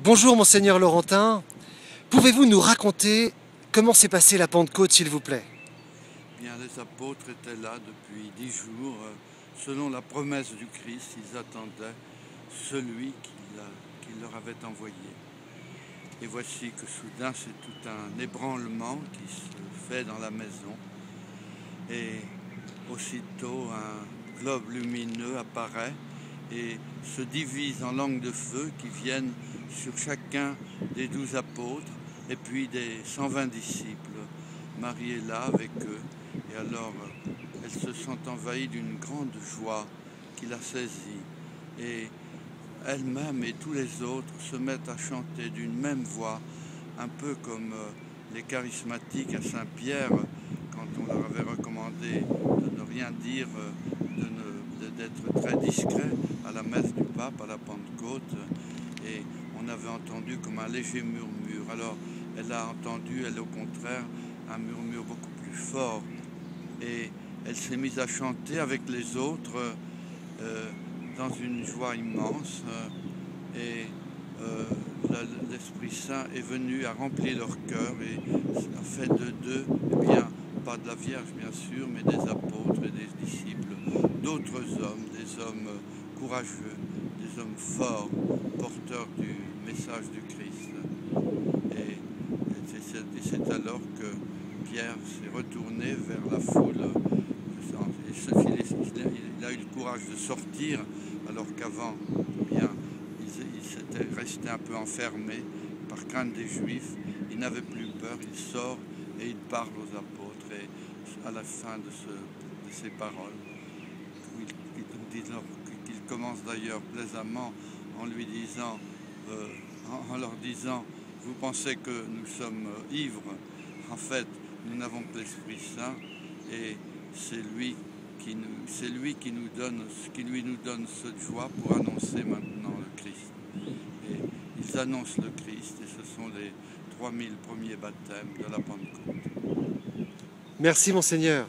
Bonjour Monseigneur Laurentin, pouvez-vous nous raconter comment s'est passée la Pentecôte s'il vous plaît? Bien, les apôtres étaient là depuis 10 jours. Selon la promesse du Christ, ils attendaient celui qu'il leur avait envoyé. Et voici que soudain, c'est tout un ébranlement qui se fait dans la maison. Et aussitôt, un globe lumineux apparaît et se divise en langues de feu qui viennent sur chacun des 12 apôtres et puis des 120 disciples. Marie est là avec eux et alors elle se sent envahie d'une grande joie qui la saisit et elle-même et tous les autres se mettent à chanter d'une même voix, un peu comme les charismatiques à Saint-Pierre quand on leur avait recommandé de ne rien dire, d'être très discret à la messe du pape, à la Pentecôte, et on avait entendu comme un léger murmure. Alors elle a entendu, elle au contraire, un murmure beaucoup plus fort, et elle s'est mise à chanter avec les autres dans une joie immense, et l'Esprit Saint est venu à remplir leur cœur et a fait de d'eux, eh bien, pas de la Vierge bien sûr, mais des apôtres et des disciples, d'autres hommes, des hommes courageux, des hommes forts, porteurs du message du Christ. Et c'est alors que Pierre s'est retourné vers la foule. Il a eu le courage de sortir, alors qu'avant, eh bien, il s'était resté un peu enfermé par crainte des Juifs. Il n'avait plus peur, il sort et il parle aux apôtres. Et à la fin de ces paroles, qu'il commence d'ailleurs plaisamment en lui disant, en leur disant, vous pensez que nous sommes ivres? En fait, nous n'avons que l'Esprit Saint et c'est lui qui nous donne cette joie pour annoncer maintenant le Christ. Et ils annoncent le Christ et ce sont les 3000 premiers baptêmes de la Pentecôte. Merci Monseigneur.